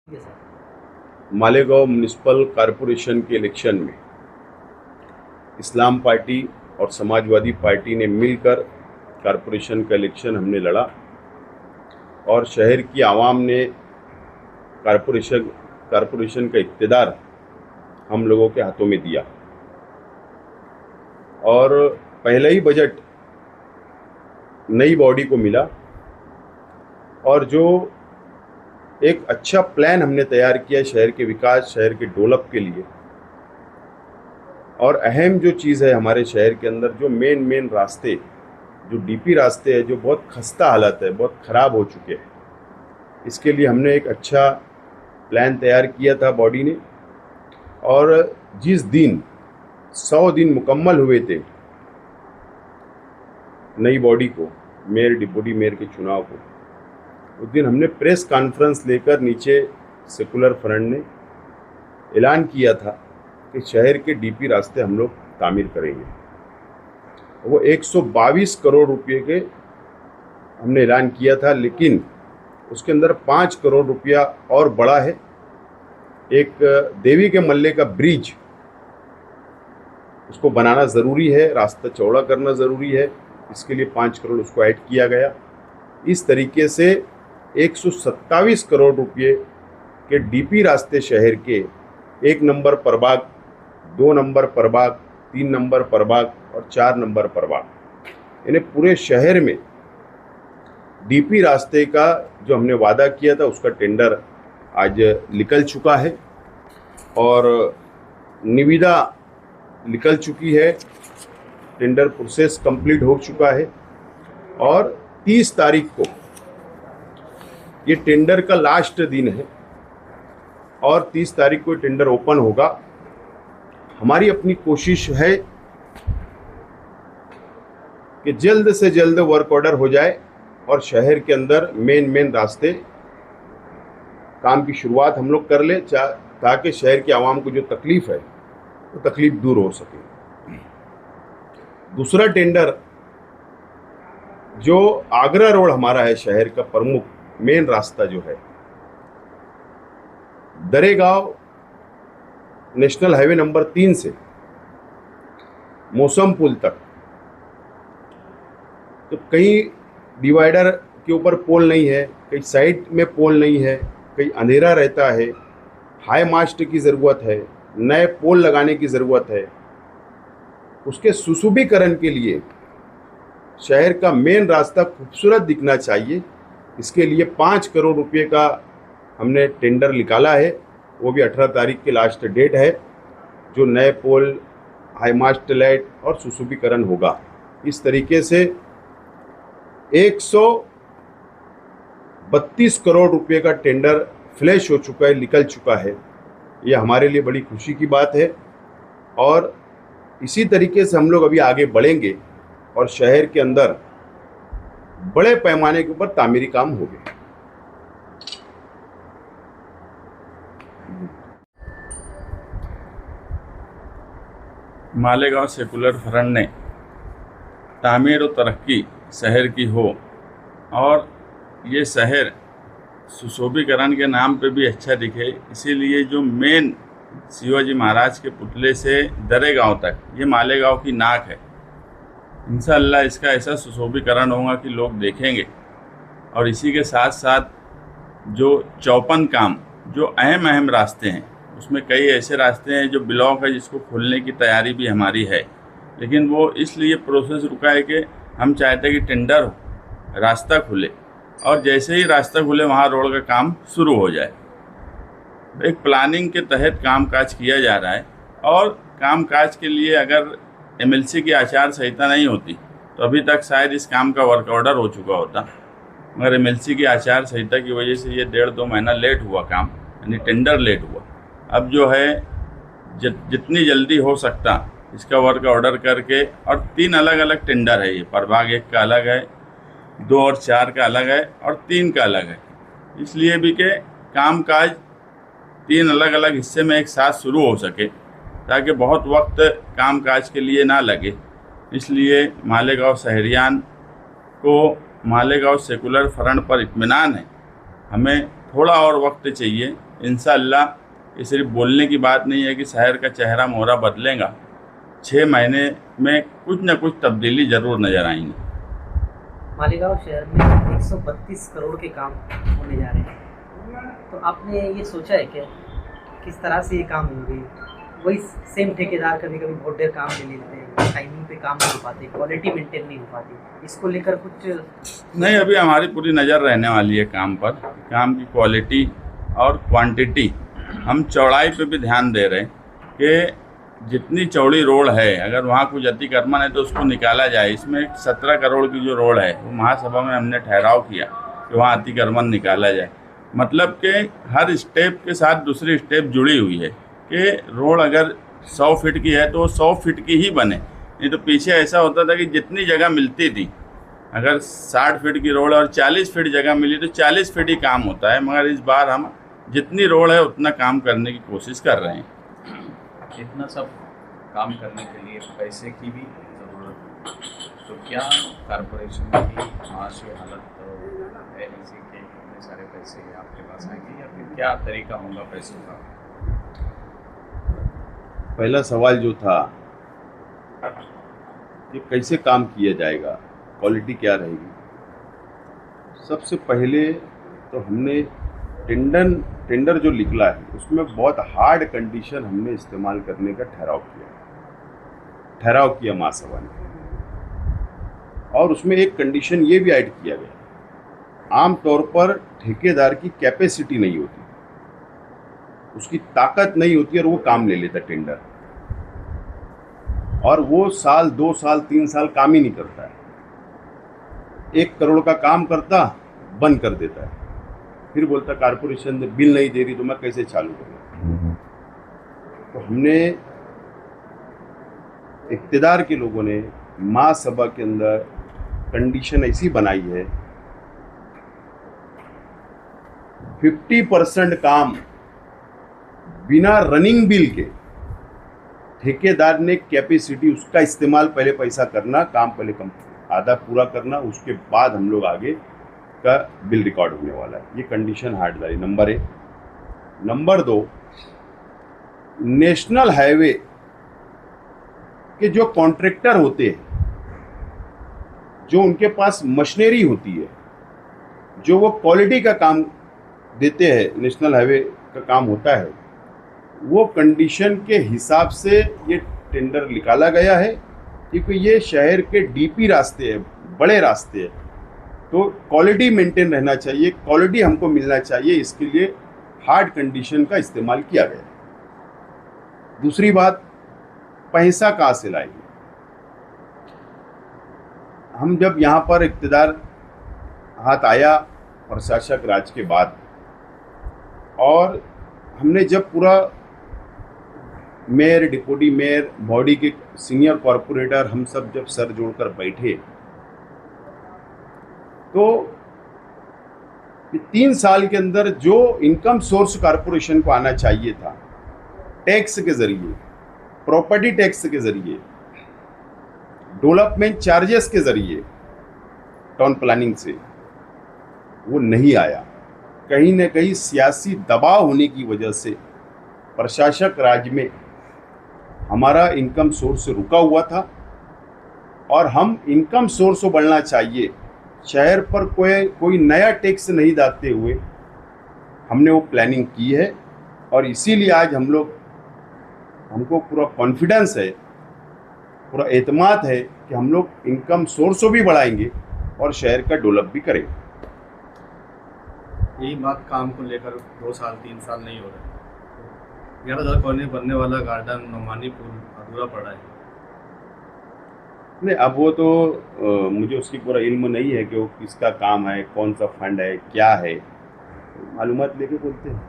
Malegaon municipal corporation के election में इस्लाम party और समाजवादी पार्टी ने मिलकर कॉरपोरेशन का इलेक्शन हमने लड़ा और शहर की आवाम ने कॉरपोरेशन का इक़्तिदार हम लोगों के हाथों में दिया। और पहला ही बजट नई बॉडी को मिला और जो एक अच्छा प्लान हमने तैयार किया शहर के विकास, शहर के डेवलप के लिए। और अहम जो चीज़ है हमारे शहर के अंदर, जो मेन रास्ते, जो डीपी रास्ते हैं, जो बहुत खस्ता हालत है, बहुत ख़राब हो चुके हैं, इसके लिए हमने एक अच्छा प्लान तैयार किया था बॉडी ने। और जिस दिन 100 दिन मुकम्मल हुए थे नई बॉडी को, मेयर डिप्टी मेयर के चुनाव को, उस दिन हमने प्रेस कॉन्फ्रेंस लेकर नीचे सेकुलर फ्रंट ने ऐलान किया था कि शहर के डीपी रास्ते हम लोग तामीर करेंगे। वो 122 करोड़ रुपए के हमने ऐलान किया था, लेकिन उसके अंदर 5 करोड़ रुपया और बड़ा है। एक देवी के मल्ले का ब्रिज, उसको बनाना ज़रूरी है, रास्ता चौड़ा करना ज़रूरी है, इसके लिए 5 करोड़ उसको ऐड किया गया। इस तरीके से 127 करोड़ रुपये के डीपी रास्ते शहर के 1 नंबर प्रभाग, 2 नंबर प्रभाग, 3 नंबर प्रभाग और 4 नंबर प्रभाग, इन्हें पूरे शहर में डीपी रास्ते का जो हमने वादा किया था उसका टेंडर आज निकल चुका है और निविदा निकल चुकी है, टेंडर प्रोसेस कंप्लीट हो चुका है। और 30 तारीख को ये टेंडर का लास्ट दिन है और 30 तारीख को टेंडर ओपन होगा। हमारी अपनी कोशिश है कि जल्द से जल्द वर्क ऑर्डर हो जाए और शहर के अंदर मेन रास्ते काम की शुरुआत हम लोग कर ले, ताकि शहर की आवाम को जो तकलीफ़ है वो तकलीफ़ दूर हो सके। दूसरा टेंडर जो आगरा रोड हमारा है, शहर का प्रमुख मेन रास्ता जो है, दरेगांव नेशनल हाईवे नंबर 3 से मौसम पुल तक, तो कई डिवाइडर के ऊपर पोल नहीं है, कई साइड में पोल नहीं है, कई अंधेरा रहता है, हाई मास्ट की ज़रूरत है, नए पोल लगाने की ज़रूरत है। उसके सुशोभीकरण के लिए शहर का मेन रास्ता खूबसूरत दिखना चाहिए, इसके लिए 5 करोड़ रुपए का हमने टेंडर निकाला है। वो भी 18 तारीख की लास्ट डेट है, जो नए पोल, हाई मास्ट लाइट और सुशोभीकरण होगा। इस तरीके से 132 करोड़ रुपए का टेंडर फ्लैश हो चुका है, निकल चुका है। ये हमारे लिए बड़ी खुशी की बात है और इसी तरीके से हम लोग अभी आगे बढ़ेंगे और शहर के अंदर बड़े पैमाने के ऊपर तामीरी काम होंगे। मालेगांव सेकुलर फ्रंट ने तामीर और तरक्की शहर की हो और ये शहर सुशोभीकरण के नाम पे भी अच्छा दिखे, इसीलिए जो मेन शिवाजी महाराज के पुतले से दरेगांव तक, ये मालेगांव की नाक है। इंशाअल्लाह इसका ऐसा सुशोभीकरण होगा कि लोग देखेंगे। और इसी के साथ साथ जो 54 काम, जो अहम रास्ते हैं, उसमें कई ऐसे रास्ते हैं जो ब्लॉक है, जिसको खोलने की तैयारी भी हमारी है, लेकिन वो इसलिए प्रोसेस रुका है कि हम चाहते हैं कि टेंडर हो, रास्ता खुले और जैसे ही रास्ता खुले वहाँ रोड का काम शुरू हो जाए। एक प्लानिंग के तहत कामकाज किया जा रहा है और कामकाज के लिए अगर एमएलसी की आचार संहिता नहीं होती तो अभी तक शायद इस काम का वर्क ऑर्डर हो चुका होता, मगर एमएलसी की आचार संहिता की वजह से ये 1.5-2 महीना लेट हुआ काम, यानी टेंडर लेट हुआ। अब जो है जितनी जल्दी हो सकता इसका वर्क ऑर्डर करके, और 3 अलग टेंडर है, ये प्रभाग 1 का अलग है, 2 और 4 का अलग है और 3 का अलग है, इसलिए भी कि कामकाज 3 अलग हिस्से में एक साथ शुरू हो सके, ताकि बहुत वक्त कामकाज के लिए ना लगे। इसलिए मालेगांव शहरियान को मालेगांव सेकुलर फ्रंट पर इत्मीनान है। हमें थोड़ा और वक्त चाहिए इंशाअल्लाह ये सिर्फ बोलने की बात नहीं है कि शहर का चेहरा मोहरा बदलेगा। 6 महीने में कुछ न कुछ तब्दीली ज़रूर नज़र आएंगी। मालेगांव शहर में 132 करोड़ के काम होने जा रहे हैं, तो आपने ये सोचा है क्या किस तरह से ये काम होंगे? वही सेम ठेकेदार कभी कभी बहुत देर काम ले लेते हैं, टाइमिंग पे काम नहीं हो पाते, क्वालिटी मेंटेन नहीं हो पाती, इसको लेकर कुछ नहीं, अभी हमारी पूरी नज़र रहने वाली है काम पर, काम की क्वालिटी और क्वांटिटी। हम चौड़ाई पे भी ध्यान दे रहे हैं कि जितनी चौड़ी रोड है, अगर वहाँ कुछ अतिक्रमण है तो उसको निकाला जाए। इसमें 17 करोड़ की जो रोड है वो महासभा में हमने ठहराव किया कि वहाँ अतिक्रमण निकाला जाए। मतलब कि हर स्टेप के साथ दूसरी स्टेप जुड़ी हुई है कि रोड अगर 100 फीट की है तो 100 फीट की ही बने। नहीं तो पीछे ऐसा होता था कि जितनी जगह मिलती थी, अगर 60 फीट की रोड और 40 फीट जगह मिली तो 40 फीट ही काम होता है। मगर इस बार हम जितनी रोड है उतना काम करने की कोशिश कर रहे हैं। इतना सब काम करने के लिए पैसे की भी ज़रूरत है, तो क्या कॉरपोरेशन की माशी हालत है ऐसी कि इतने सारे पैसे आपके पास आएंगे, या फिर क्या तरीका होगा पैसों का? पहला सवाल जो था कि कैसे काम किया जाएगा, क्वालिटी क्या रहेगी। सबसे पहले तो हमने टेंडर जो निकला है उसमें बहुत हार्ड कंडीशन हमने इस्तेमाल करने का ठहराव किया महासभा ने, और उसमें एक कंडीशन ये भी ऐड किया गया, आमतौर पर ठेकेदार की कैपेसिटी नहीं होती, उसकी ताकत नहीं होती और वो काम ले लेता टेंडर, और वो साल 2 साल 3 साल काम ही नहीं करता है। 1 करोड़ का काम करता, बंद कर देता है, फिर बोलता कॉरपोरेशन ने बिल नहीं दे रही तो मैं कैसे चालू करूँ। तो हमने इक़्तिदार के लोगों ने महासभा के अंदर कंडीशन ऐसी बनाई है, 50% काम बिना रनिंग बिल के ठेकेदार ने कैपेसिटी उसका इस्तेमाल पहले पैसा करना, काम पहले कम आधा पूरा करना, उसके बाद हम लोग आगे का बिल रिकॉर्ड होने वाला है। ये कंडीशन हार्ड डाली, नंबर 1। नंबर 2, नेशनल हाईवे के जो कॉन्ट्रैक्टर होते हैं, जो उनके पास मशीनरी होती है, जो वो क्वालिटी का काम देते हैं, नेशनल हाईवे का काम होता है, वो कंडीशन के हिसाब से ये टेंडर निकाला गया है। क्योंकि ये शहर के डीपी रास्ते हैं, बड़े रास्ते हैं, तो क्वालिटी मेंटेन रहना चाहिए, क्वालिटी हमको मिलना चाहिए, इसके लिए हार्ड कंडीशन का इस्तेमाल किया गया। दूसरी बात, पैसा कहाँ से लाएंगे। हम जब यहाँ पर इक़्तिदार हाथ आया प्रशासक राज के बाद, और हमने जब पूरा मेयर, डिप्टी मेयर, बॉडी के सीनियर कॉरपोरेटर, हम सब जब सर जोड़कर बैठे, तो 3 साल के अंदर जो इनकम सोर्स कॉरपोरेशन को आना चाहिए था, टैक्स के जरिए, प्रॉपर्टी टैक्स के जरिए, डेवलपमेंट चार्जेस के जरिए, टाउन प्लानिंग से, वो नहीं आया। कहीं न कहीं सियासी दबाव होने की वजह से प्रशासक राज में हमारा इनकम सोर्स रुका हुआ था, और हम इनकम सोर्स को बढ़ना चाहिए, शहर पर कोई नया टैक्स नहीं डालते हुए हमने वो प्लानिंग की है। और इसीलिए आज हमको पूरा कॉन्फिडेंस है, पूरा एतमाद है कि हम लोग इनकम सोर्स को भी बढ़ाएंगे और शहर का डेवलप भी करेंगे। यही बात काम को लेकर 2 साल 3 साल नहीं हो रहे, 11,000 कॉलोनी बनने वाला गार्डन नोमानी पुल अधूरा पड़ा है। नहीं, अब वो तो मुझे उसकी पूरा इल्म नहीं है कि वो किसका काम है, कौन सा फंड है, क्या है, मालूमात लेके बोलते हैं।